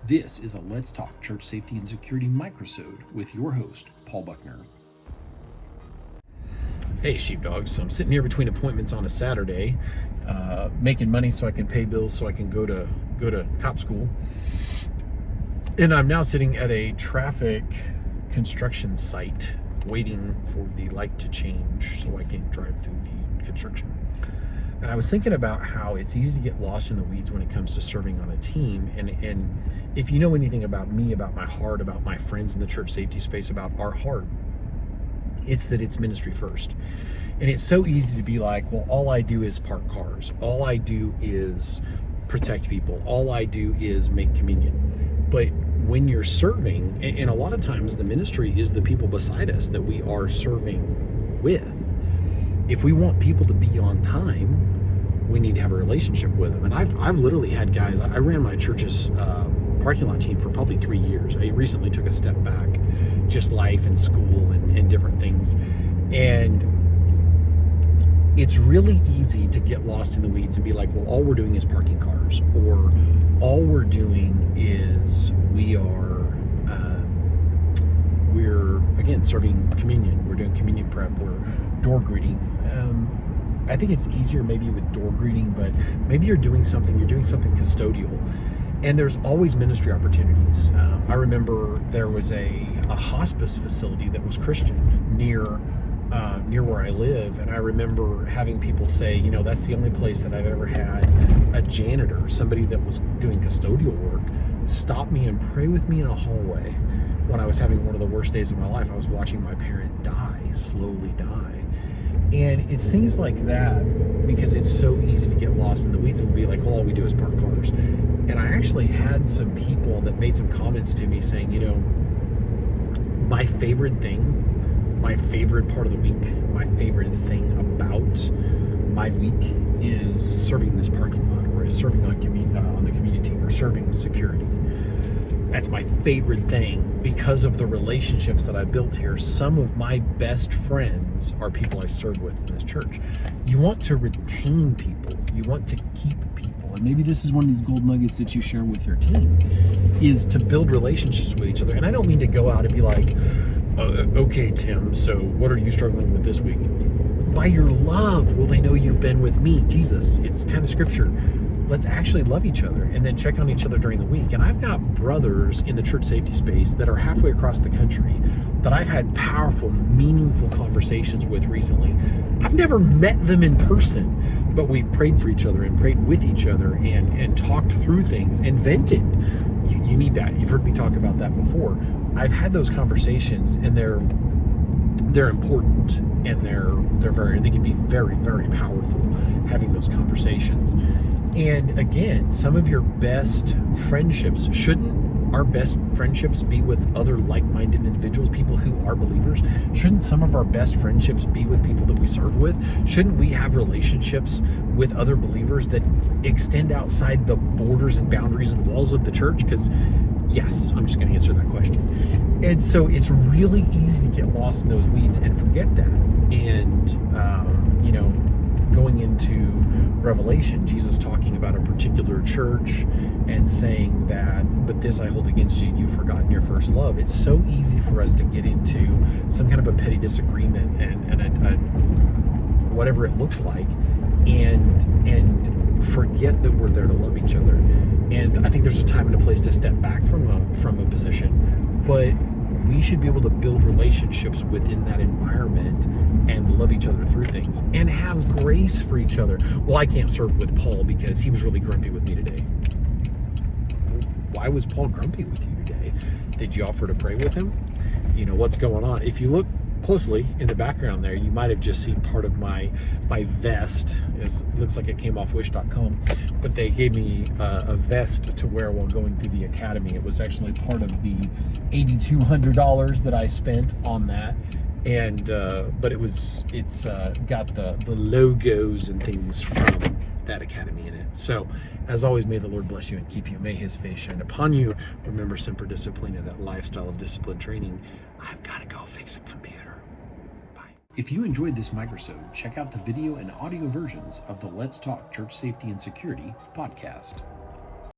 This is a Let's Talk Church Safety and Security microsode with your host, Paul Buckner. Hey, sheepdogs. So I'm sitting here between appointments on a Saturday, making money so I can pay bills so I can go to cop school. And I'm now sitting at a traffic construction site waiting for the light to change so I can drive through the construction. And I was thinking about how it's easy to get lost in the weeds when it comes to serving on a team. And if you know anything about me, about my heart, about my friends in the church safety space, about our heart, it's that it's ministry first. And it's so easy to be like, well, all I do is park cars. All I do is protect people. All I do is make communion. But when you're serving, and a lot of times the ministry is the people beside us that we are serving with. If we want people to be on time, we need to have a relationship with them. And I've literally had guys, I ran my church's parking lot team for probably 3 years. I recently took a step back, just life and school and different things. And it's really easy to get lost in the weeds and be like, well, all we're doing is parking cars, or all we're doing is we're again serving communion. We're doing communion prep. We're door greeting. I think it's easier maybe with door greeting, but maybe you're doing something custodial. And there's always ministry opportunities. I remember there was a hospice facility that was Christian near where I live, and I remember having people say, you know, that's the only place that I've ever had a janitor, somebody that was doing custodial work, stop me and pray with me in a hallway when I was having one of the worst days of my life. I was watching my parent slowly die. And it's things like that, because it's so easy to get lost in the weeds and be like, well, all we do is park cars. And I actually had some people that made some comments to me saying, you know, my favorite part of the week, my favorite thing about my week is serving this parking lot, or is serving on the community team, or serving security. That's my favorite thing because of the relationships that I built here. Some of my best friends are people I serve with in this church. You want to retain people. You want to keep people. And maybe this is one of these gold nuggets that you share with your team, is to build relationships with each other. And I don't mean to go out and be like, okay, Tim, so what are you struggling with this week? By your love will they know you've been with me, Jesus. It's kind of scripture. Let's actually love each other and then check on each other during the week. And I've got brothers in the church safety space that are halfway across the country that I've had powerful, meaningful conversations with recently. I've never met them in person, but we've prayed for each other and prayed with each other and talked through things and vented. You need that. You've heard me talk about that before. I've had those conversations, and they're important, and they can be very, very powerful, having those conversations. And again, some of your best friendships, shouldn't our best friendships be with other like-minded individuals, people who are believers? Shouldn't some of our best friendships be with people that we serve with? Shouldn't we have relationships with other believers that extend outside the borders and boundaries and walls of the church? Because yes, I'm just going to answer that question. And so it's really easy to get lost in those weeds and forget that. And, you know, going into Revelation, Jesus talking about a particular church and saying that, but this I hold against you, you've forgotten your first love. It's so easy for us to get into some kind of a petty disagreement and whatever it looks like, and forget that we're there to love each other. And I think there's a time and a place to step back from a position, but we should be able to build relationships within that environment and love each other through things and have grace for each other. Well, I can't serve with Paul because he was really grumpy with me today. Why was Paul grumpy with you today? Did you offer to pray with him? You know, what's going on? If you look closely in the background there, you might have just seen part of my vest. It looks like it came off wish.com, but they gave me a vest to wear while going through the academy. It was actually part of the $8,200 that I spent on that. And but it's got the logos and things from that academy in it. So as always, may the Lord bless you and keep you. May his face shine upon you. Remember Semper Disciplina, that lifestyle of discipline training. I've got to go fix a computer. Bye. If you enjoyed this microsode, check out the video and audio versions of the Let's Talk Church Safety and Security podcast.